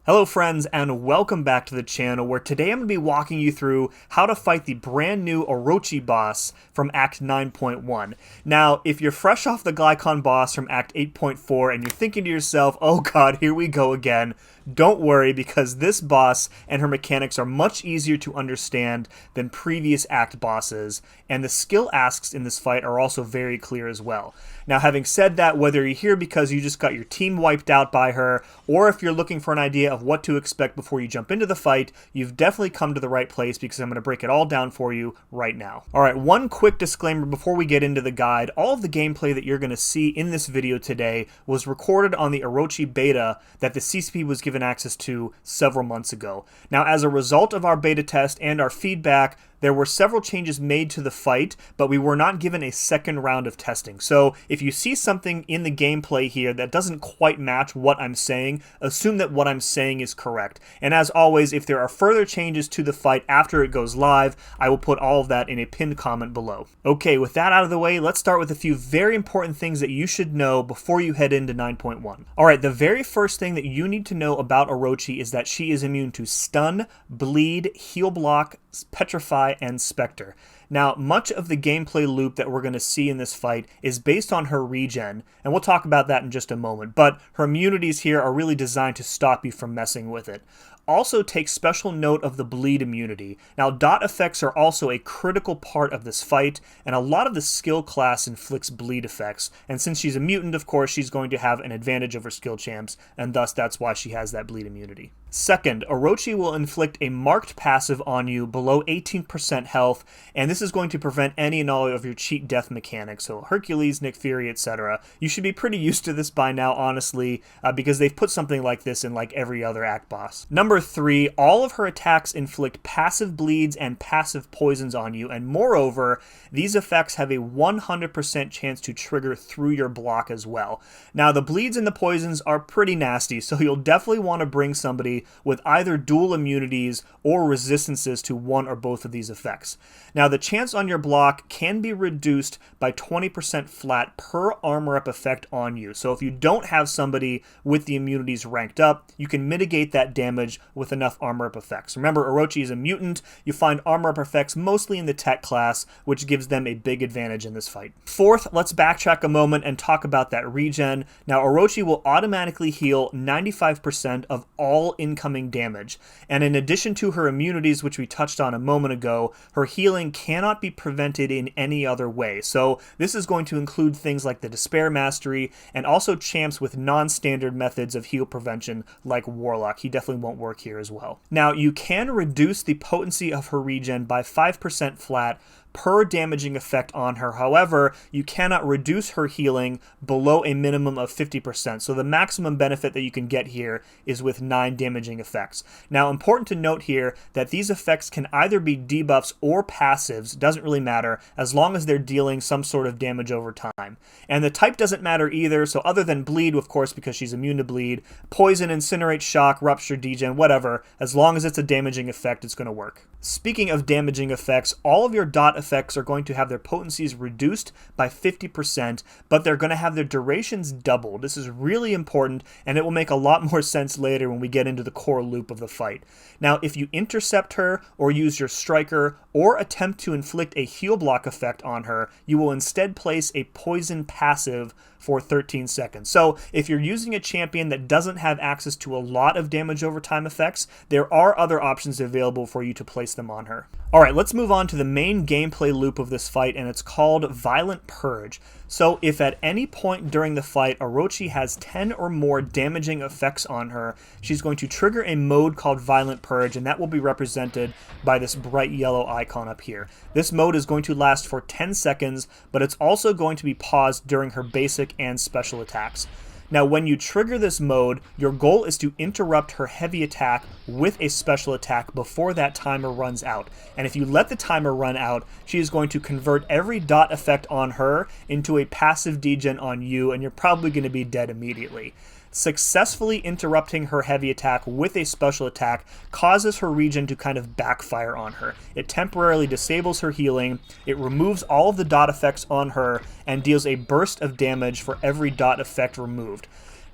Hello friends, and welcome back to the channel, where today I'm going to be walking you through how to fight the brand new Orochi boss from Act 9.1. Now, if you're fresh off the Glycon boss from Act 8.4 and you're thinking to yourself, oh god, here we go again, don't worry, because this boss and her mechanics are much easier to understand than previous Act bosses, and the skill asks in this fight are also very clear as well. Now, having said that, whether you're here because you just got your team wiped out by her, or if you're looking for an idea of what to expect before you jump into the fight, you've definitely come to the right place, because I'm going to break it all down for you right now. Alright, one quick disclaimer before we get into the guide. All of the gameplay that you're going to see in this video today was recorded on the Orochi beta that the CCP was given access to several months ago. Now, as a result of our beta test and our feedback, there were several changes made to the fight, but we were not given a second round of testing. So if you see something in the gameplay here that doesn't quite match what I'm saying, assume that what I'm saying is correct. And as always, if there are further changes to the fight after it goes live, I will put all of that in a pinned comment below. Okay, with that out of the way, let's start with a few very important things that you should know before you head into 9.1. Alright, the very first thing that you need to know about Orochi is that she is immune to stun, bleed, heal block, petrify, and specter. Now, much of the gameplay loop that we're going to see in this fight is based on her regen, and we'll talk about that in just a moment, but her immunities here are really designed to stop you from messing with it. Also, take special note of the bleed immunity. Now, dot effects are also a critical part of this fight, and a lot of the skill class inflicts bleed effects, and since she's a mutant, of course, she's going to have an advantage over skill champs, and thus that's why she has that bleed immunity. Second, Orochi will inflict a marked passive on you below 18% health, and this is going to prevent any and all of your cheat death mechanics, so Hercules, Nick Fury, etc. You should be pretty used to this by now, honestly, because they've put something like this in like every other Act boss. Number 3, all of her attacks inflict passive bleeds and passive poisons on you, and moreover, these effects have a 100% chance to trigger through your block as well. Now, the bleeds and the poisons are pretty nasty, so you'll definitely want to bring somebody with either dual immunities or resistances to one or both of these effects. Now, the chance on your block can be reduced by 20% flat per armor up effect on you. So if you don't have somebody with the immunities ranked up, you can mitigate that damage with enough armor up effects. Remember, Orochi is a mutant. You find armor up effects mostly in the tech class, which gives them a big advantage in this fight. Fourth, let's backtrack a moment and talk about that regen. Now, Orochi will automatically heal 95% of all incoming damage, and in addition to her immunities, which we touched on a moment ago, her healing cannot be prevented in any other way. So this is going to include things like the Despair Mastery, and also champs with non-standard methods of heal prevention like Warlock. He definitely won't work here as well. Now, you can reduce the potency of her regen by 5% flat per damaging effect on her. However, you cannot reduce her healing below a minimum of 50%. So the maximum benefit that you can get here is with 9 damaging effects. Now, important to note here that these effects can either be debuffs or passives, doesn't really matter, as long as they're dealing some sort of damage over time. And the type doesn't matter either, so other than bleed, of course, because she's immune to bleed, poison, incinerate, shock, rupture, degen, whatever, as long as it's a damaging effect, it's going to work. Speaking of damaging effects, all of your dot effects are going to have their potencies reduced by 50%, but they're going to have their durations doubled. This is really important, and it will make a lot more sense later when we get into the core loop of the fight. Now, if you intercept her, or use your striker, or attempt to inflict a heal block effect on her, you will instead place a poison passive for 13 seconds. So if you're using a champion that doesn't have access to a lot of damage over time effects, there are other options available for you to place them on her. Alright, let's move on to the main gameplay loop of this fight, and it's called Violent Purge. So if at any point during the fight Orochi has 10 or more damaging effects on her, she's going to trigger a mode called Violent Purge, and that will be represented by this bright yellow icon up here. This mode is going to last for 10 seconds, but it's also going to be paused during her basic and special attacks. Now, when you trigger this mode, your goal is to interrupt her heavy attack with a special attack before that timer runs out. And if you let the timer run out, she is going to convert every dot effect on her into a passive degen on you, and you're probably going to be dead immediately. Successfully interrupting her heavy attack with a special attack causes her regen to kind of backfire on her. It temporarily disables her healing, it removes all of the dot effects on her, and deals a burst of damage for every dot effect removed.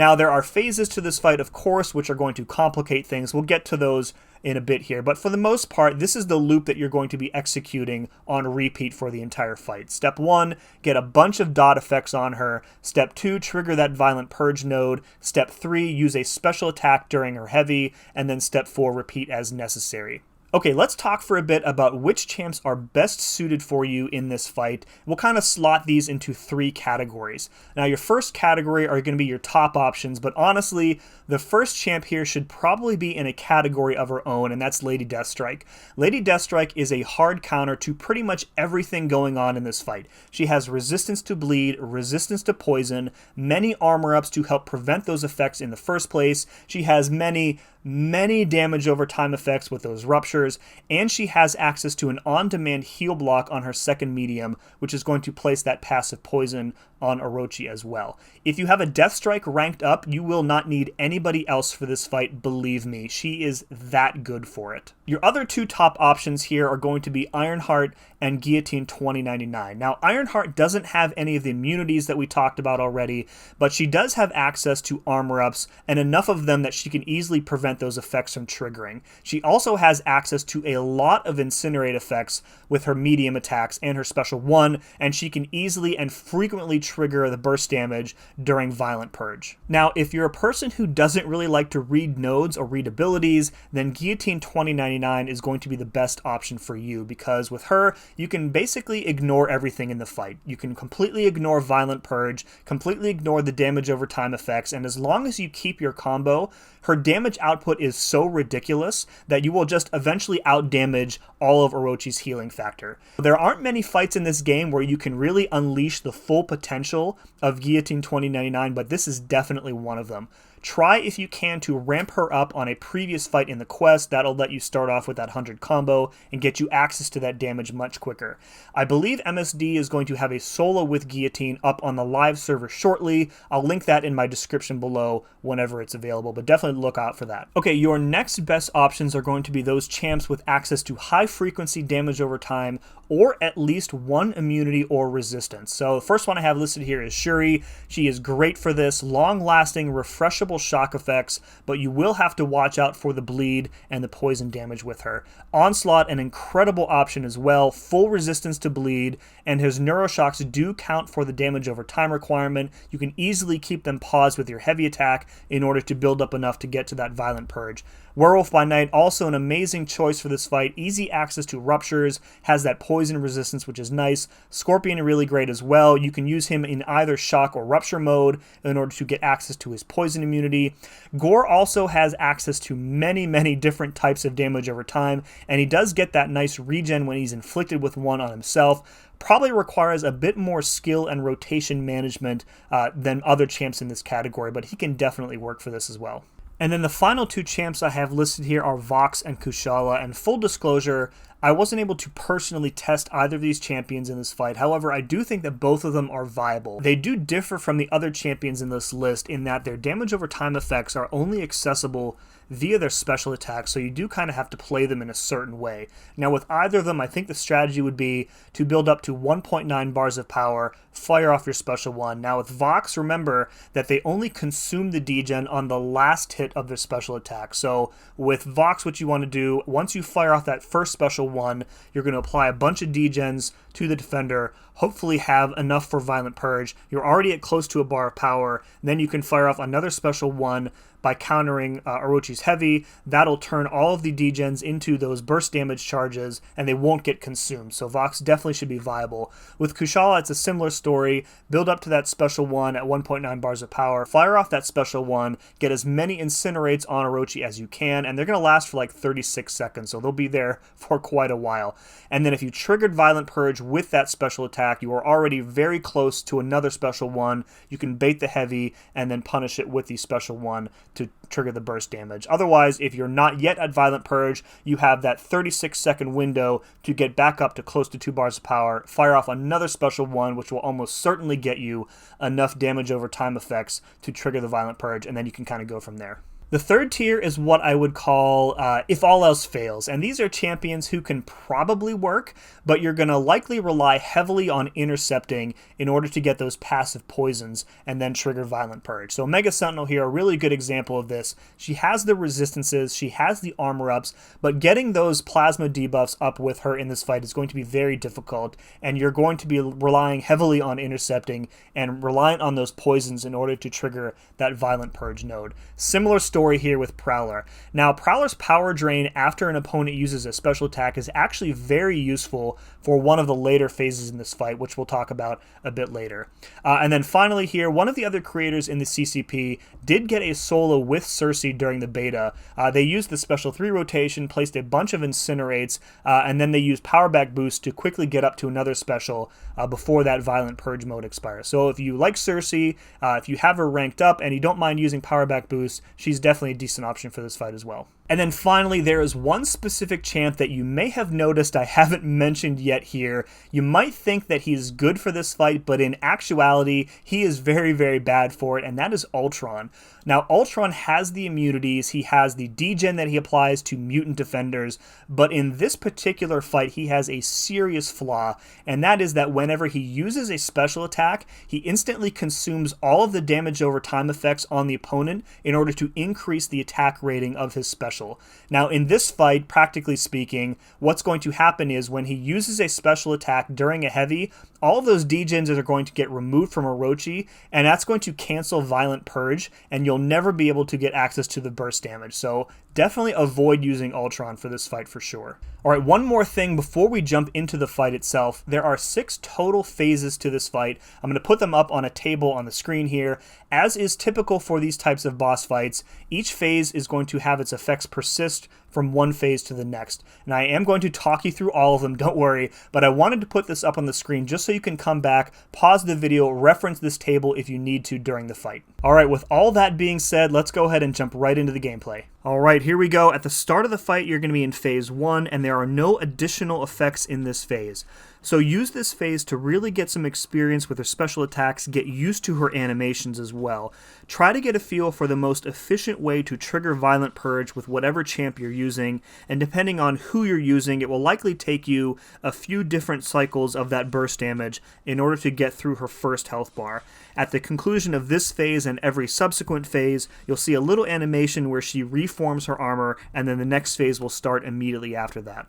Now, there are phases to this fight, of course, which are going to complicate things. We'll get to those in a bit here, but for the most part, this is the loop that you're going to be executing on repeat for the entire fight. Step 1, get a bunch of dot effects on her. Step 2, trigger that violent purge node. Step 3, use a special attack during her heavy, and then step 4, repeat as necessary. Okay, let's talk for a bit about which champs are best suited for you in this fight. We'll kind of slot these into 3 categories. Now, your first category are going to be your top options, but honestly, the first champ here should probably be in a category of her own, and that's Lady Deathstrike. Lady Deathstrike is a hard counter to pretty much everything going on in this fight. She has resistance to bleed, resistance to poison, many armor ups to help prevent those effects in the first place. She has many damage over time effects with those ruptures, and she has access to an on-demand heal block on her second medium, which is going to place that passive poison on Orochi as well. If you have a Deathstrike ranked up, you will not need anybody else for this fight, believe me. She is that good for it. Your other 2 top options here are going to be Ironheart and Guillotine 2099. Now, Ironheart doesn't have any of the immunities that we talked about already, but she does have access to armor ups, and enough of them that she can easily prevent those effects from triggering. She also has access to a lot of incinerate effects with her medium attacks and her special 1, and she can easily and frequently trigger the burst damage during Violent Purge. Now, if you're a person who doesn't really like to read nodes or read abilities, then Guillotine 2099 is going to be the best option for you, because with her, you can basically ignore everything in the fight. You can completely ignore Violent Purge, completely ignore the damage over time effects, and as long as you keep your combo, her damage output is so ridiculous that you will just eventually outdamage all of Orochi's healing factor. There aren't many fights in this game where you can really unleash the full potential of Guillotine 2099, but this is definitely one of them. Try, if you can, to ramp her up on a previous fight in the quest. That'll let you start off with that 100 combo and get you access to that damage much quicker. I believe MSD is going to have a solo with Guillotine up on the live server shortly. I'll link that in my description below whenever it's available, but definitely look out for that. Okay, your next best options are going to be those champs with access to high frequency damage over time, or at least 1 immunity or resistance. So the first one I have listed here is Shuri. She is great for this, long-lasting, refreshable shock effects, but you will have to watch out for the bleed and the poison damage with her. Onslaught, an incredible option as well, full resistance to bleed, and his neuroshocks do count for the damage over time requirement. You can easily keep them paused with your heavy attack in order to build up enough to get to that Violent Purge. Werewolf by Night, also an amazing choice for this fight. Easy access to ruptures, has that poison resistance, which is nice. Scorpion, really great as well. You can use him in either shock or rupture mode in order to get access to his poison immunity. Gore also has access to many different types of damage over time, and he does get that nice regen when he's inflicted with one on himself. Probably requires a bit more skill and rotation management than other champs in this category, but he can definitely work for this as well. And then the final 2 champs I have listed here are Vox and Kushala, and full disclosure, I wasn't able to personally test either of these champions in this fight. However, I do think that both of them are viable. They do differ from the other champions in this list in that their damage over time effects are only accessible via their special attacks, so you do kind of have to play them in a certain way. Now, with either of them, I think the strategy would be to build up to 1.9 bars of power, fire off your special 1. Now, with Vox, remember that they only consume the degen on the last hit of their special attack. So with Vox, what you want to do, once you fire off that first special 1, you're going to apply a bunch of degens to the defender, hopefully have enough for Violent Purge. You're already at close to a bar of power, then you can fire off another special 1 by countering Orochi's heavy. That'll turn all of the degens into those burst damage charges, and they won't get consumed. So Vox definitely should be viable. With Kushala, it's a similar story. Build up to that special 1 at 1.9 bars of power, fire off that special 1, get as many incinerates on Orochi as you can, and they're going to last for like 36 seconds, so they'll be there for quite a while. And then if you triggered Violent Purge with that special attack, you are already very close to another special 1. You can bait the heavy and then punish it with the special 1 to trigger the burst damage. Otherwise, if you're not yet at Violent Purge, you have that 36-second window to get back up to close to 2 bars of power, fire off another special 1, which will almost certainly get you enough damage over time effects to trigger the Violent Purge, and then you can kind of go from there. The third tier is what I would call if all else fails, and these are champions who can probably work, but you're going to likely rely heavily on intercepting in order to get those passive poisons and then trigger Violent Purge. So Omega Sentinel here, a really good example of this. She has the resistances, she has the armor ups, but getting those plasma debuffs up with her in this fight is going to be very difficult, and you're going to be relying heavily on intercepting and reliant on those poisons in order to trigger that Violent Purge node. Similar story here with Prowler. Now, Prowler's power drain after an opponent uses a special attack is actually very useful for one of the later phases in this fight, which we'll talk about a bit later. And then finally here, one of the other creators in the CCP did get a solo with Cersei during the beta. They used the special 3 rotation, placed a bunch of incinerates, and then they used power back boost to quickly get up to another special before that Violent Purge mode expires. So if you like Cersei, if you have her ranked up and you don't mind using power back boost, she's definitely a decent option for this fight as well. And then finally, there is one specific champ that you may have noticed I haven't mentioned yet here. You might think that he's good for this fight, but in actuality, he is very, very bad for it, and that is Ultron. Now, Ultron has the immunities, he has the degen that he applies to mutant defenders, but in this particular fight, he has a serious flaw, and that is that whenever he uses a special attack, he instantly consumes all of the damage over time effects on the opponent in order to increase the attack rating of his special. Now, in this fight, practically speaking, what's going to happen is when he uses a special attack during a heavy, all of those degens are going to get removed from Orochi, and that's going to cancel Violent Purge, and you'll never be able to get access to the burst damage. So definitely avoid using Ultron for this fight for sure. Alright, one more thing before we jump into the fight itself. There are 6 total phases to this fight. I'm going to put them up on a table on the screen here. As is typical for these types of boss fights, each phase is going to have its effects persist from one phase to the next. And I am going to talk you through all of them, don't worry, but I wanted to put this up on the screen just so you can come back, pause the video, reference this table if you need to during the fight. Alright, with all that being said, let's go ahead and jump right into the gameplay. Alright, here we go. At the start of the fight, you're going to be in phase 1, and there are no additional effects in this phase. So use this phase to really get some experience with her special attacks, get used to her animations as well. Try to get a feel for the most efficient way to trigger Violent Purge with whatever champ you're using, and depending on who you're using, it will likely take you a few different cycles of that burst damage in order to get through her first health bar. At the conclusion of this phase and every subsequent phase, you'll see a little animation where she reforms her armor, and then the next phase will start immediately after that.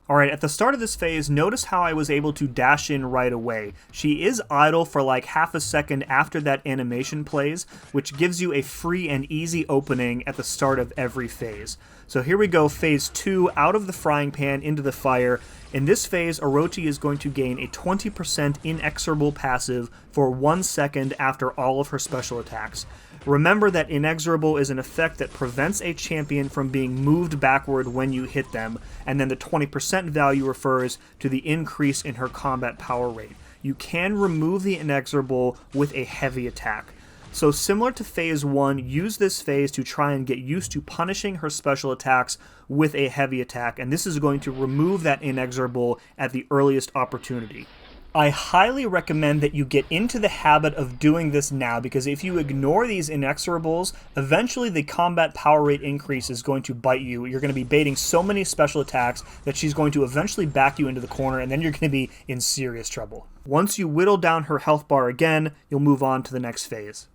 Alright, at the start of this phase, notice how I was able to dash in right away. She is idle for like half a second after that animation plays, which gives you a free and easy opening at the start of every phase. So here we go, phase 2, out of the frying pan into the fire. In this phase, Orochi is going to gain a 20% inexorable passive for 1 second after all of her special attacks. Remember that inexorable is an effect that prevents a champion from being moved backward when you hit them, and then the 20% value refers to the increase in her combat power rate. You can remove the inexorable with a heavy attack. So similar to phase 1, use this phase to try and get used to punishing her special attacks with a heavy attack, and this is going to remove that inexorable at the earliest opportunity. I highly recommend that you get into the habit of doing this now, because if you ignore these inexorables, eventually the combat power rate increase is going to bite you. You're going to be baiting so many special attacks that she's going to eventually back you into the corner, and then you're going to be in serious trouble. Once you whittle down her health bar again, you'll move on to the next phase.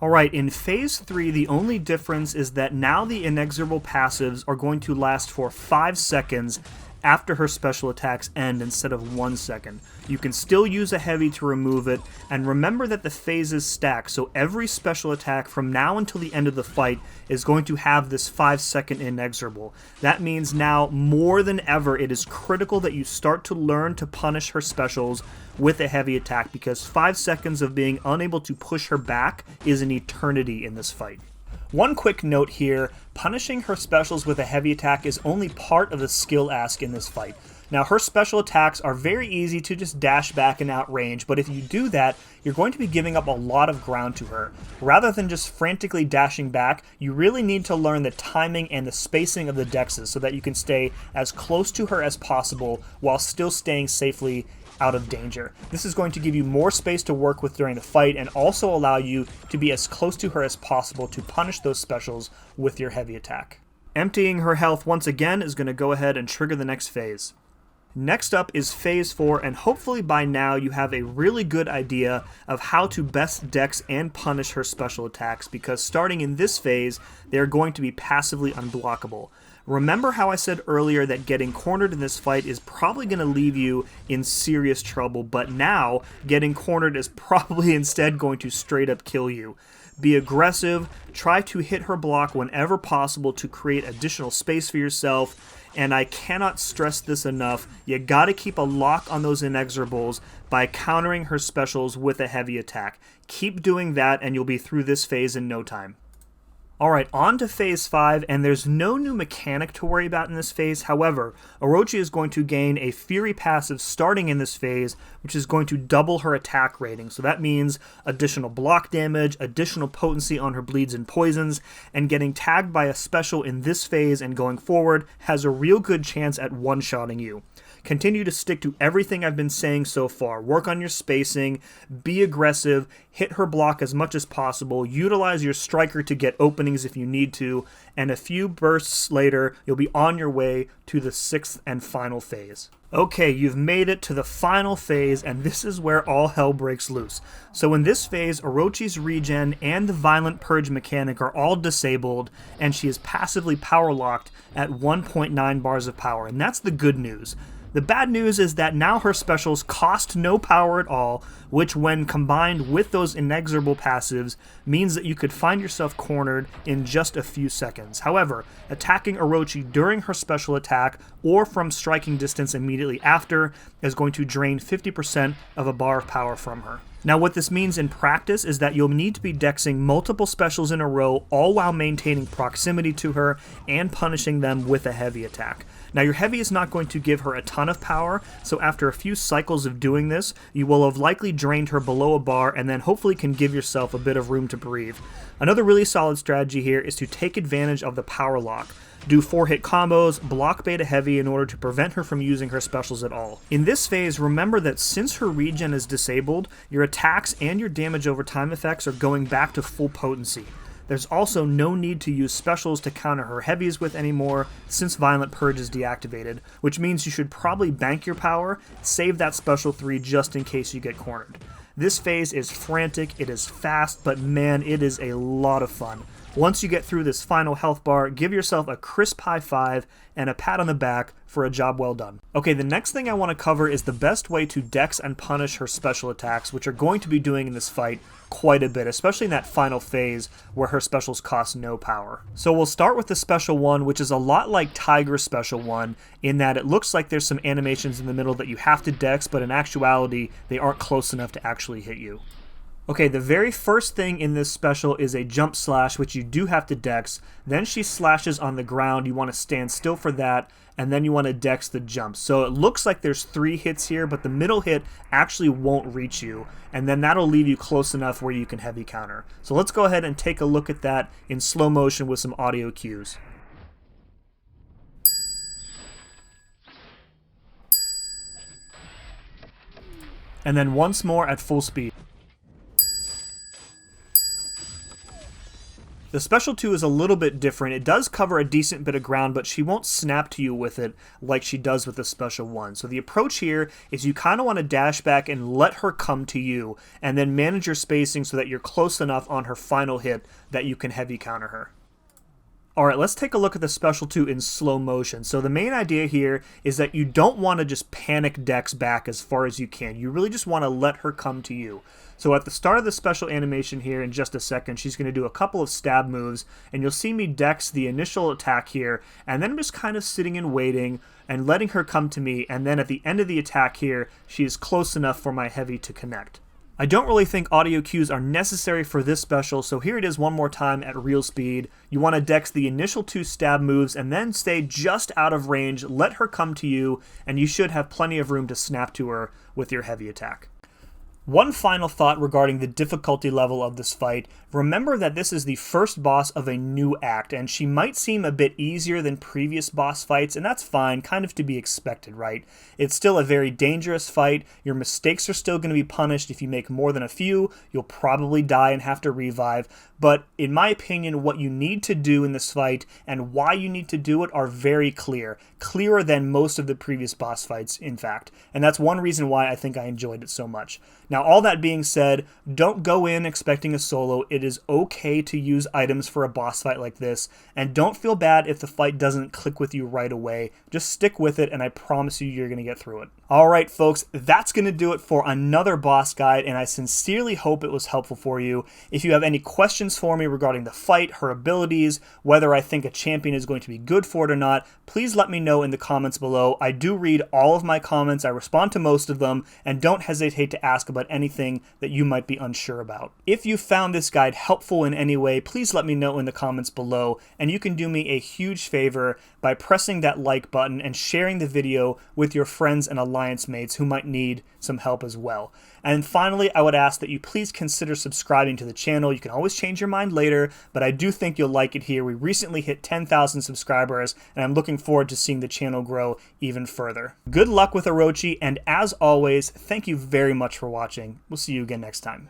Alright, in phase 3, the only difference is that now the inexorable passives are going to last for 5 seconds after her special attacks end instead of 1 second. You can still use a heavy to remove it, and remember that the phases stack, so every special attack from now until the end of the fight is going to have this 5-second inexorable. That means now, more than ever, it is critical that you start to learn to punish her specials with a heavy attack, because 5 seconds of being unable to push her back is an eternity in this fight. One quick note here, punishing her specials with a heavy attack is only part of the skill ask in this fight. Now, her special attacks are very easy to just dash back and outrange, but if you do that, you're going to be giving up a lot of ground to her. Rather than just frantically dashing back, you really need to learn the timing and the spacing of the dexes so that you can stay as close to her as possible while still staying safely out of danger. This is going to give you more space to work with during the fight and also allow you to be as close to her as possible to punish those specials with your heavy attack. Emptying her health once again is going to go ahead and trigger the next phase. Next up is Phase 4, and hopefully by now you have a really good idea of how to best dex and punish her special attacks, because starting in this phase, they are going to be passively unblockable. Remember how I said earlier that getting cornered in this fight is probably going to leave you in serious trouble, but now getting cornered is probably instead going to straight up kill you. Be aggressive, try to hit her block whenever possible to create additional space for yourself, and I cannot stress this enough, you gotta keep a lock on those inexorables by countering her specials with a heavy attack. Keep doing that and you'll be through this phase in no time. Alright, on to Phase 5, and there's no new mechanic to worry about in this phase. However, Orochi is going to gain a Fury passive starting in this phase, which is going to double her attack rating. So that means additional block damage, additional potency on her bleeds and poisons, and getting tagged by a special in this phase and going forward has a real good chance at one-shotting you. Continue to stick to everything I've been saying so far. Work on your spacing, be aggressive, hit her block as much as possible, utilize your striker to get openings if you need to, and a few bursts later, you'll be on your way to the 6th and final phase. Okay, you've made it to the final phase, and this is where all hell breaks loose. So in this phase, Orochi's regen and the violent purge mechanic are all disabled, and she is passively power locked at 1.9 bars of power, and that's the good news. The bad news is that now her specials cost no power at all, which when combined with those inexorable passives means that you could find yourself cornered in just a few seconds. However, attacking Orochi during her special attack or from striking distance immediately after is going to drain 50% of a bar of power from her. Now what this means in practice is that you'll need to be dexing multiple specials in a row, all while maintaining proximity to her and punishing them with a heavy attack. Now your heavy is not going to give her a ton of power, so after a few cycles of doing this, you will have likely drained her below a bar and then hopefully can give yourself a bit of room to breathe. Another really solid strategy here is to take advantage of the power lock. Do 4-hit combos, block beta heavy in order to prevent her from using her specials at all. In this phase, remember that since her regen is disabled, your attacks and your damage over time effects are going back to full potency. There's also no need to use specials to counter her heavies with anymore since Violent Purge is deactivated, which means you should probably bank your power, save that special 3 just in case you get cornered. This phase is frantic, it is fast, but man, it is a lot of fun. Once you get through this final health bar, give yourself a crisp high five and a pat on the back for a job well done. Okay, the next thing I want to cover is the best way to dex and punish her special attacks, which are going to be doing in this fight quite a bit, especially in that final phase where her specials cost no power. So we'll start with the special one, which is a lot like Tiger's special one, in that it looks like there's some animations in the middle that you have to dex, but in actuality, they aren't close enough to actually hit you. Okay, the very first thing in this special is a jump slash, which you do have to dex. Then she slashes on the ground. You want to stand still for that, and then you want to dex the jump. So it looks like there's 3 hits here, but the middle hit actually won't reach you, and then that'll leave you close enough where you can heavy counter. So let's go ahead and take a look at that in slow motion with some audio cues. And then once more at full speed. The Special 2 is a little bit different. It does cover a decent bit of ground, but she won't snap to you with it like she does with the Special 1. So the approach here is you kind of want to dash back and let her come to you, and then manage your spacing so that you're close enough on her final hit that you can heavy counter her. Alright, let's take a look at the Special 2 in slow motion. So the main idea here is that you don't want to just panic dex back as far as you can. You really just want to let her come to you. So at the start of the special animation here in just a second, she's going to do a couple of stab moves, and you'll see me dex the initial attack here, and then I'm just kind of sitting and waiting and letting her come to me, and then at the end of the attack here, she is close enough for my heavy to connect. I don't really think audio cues are necessary for this special, so here it is one more time at real speed. You want to dex the initial 2 stab moves and then stay just out of range, let her come to you, and you should have plenty of room to snap to her with your heavy attack. One final thought regarding the difficulty level of this fight. Remember that this is the first boss of a new act, and she might seem a bit easier than previous boss fights, and that's fine, kind of to be expected, right? It's still a very dangerous fight. Your mistakes are still going to be punished. If you make more than a few, you'll probably die and have to revive. But in my opinion, what you need to do in this fight and why you need to do it are very clear. Clearer than most of the previous boss fights, in fact. And that's one reason why I think I enjoyed it so much. Now, all that being said, don't go in expecting a solo. It is okay to use items for a boss fight like this, and don't feel bad if the fight doesn't click with you right away. Just stick with it, and I promise you're going to get through it. Alright folks, that's going to do it for another boss guide, and I sincerely hope it was helpful for you. If you have any questions for me regarding the fight, her abilities, whether I think a champion is going to be good for it or not, please let me know in the comments below. I do read all of my comments, I respond to most of them, and don't hesitate to ask about anything that you might be unsure about. If you found this guide helpful in any way, please let me know in the comments below, and you can do me a huge favor by pressing that like button and sharing the video with your friends and alliance mates who might need some help as well. And finally, I would ask that you please consider subscribing to the channel. You can always change your mind later, but I do think you'll like it here. We recently hit 10,000 subscribers, and I'm looking forward to seeing the channel grow even further. Good luck with Orochi, and as always, thank you very much for watching. We'll see you again next time.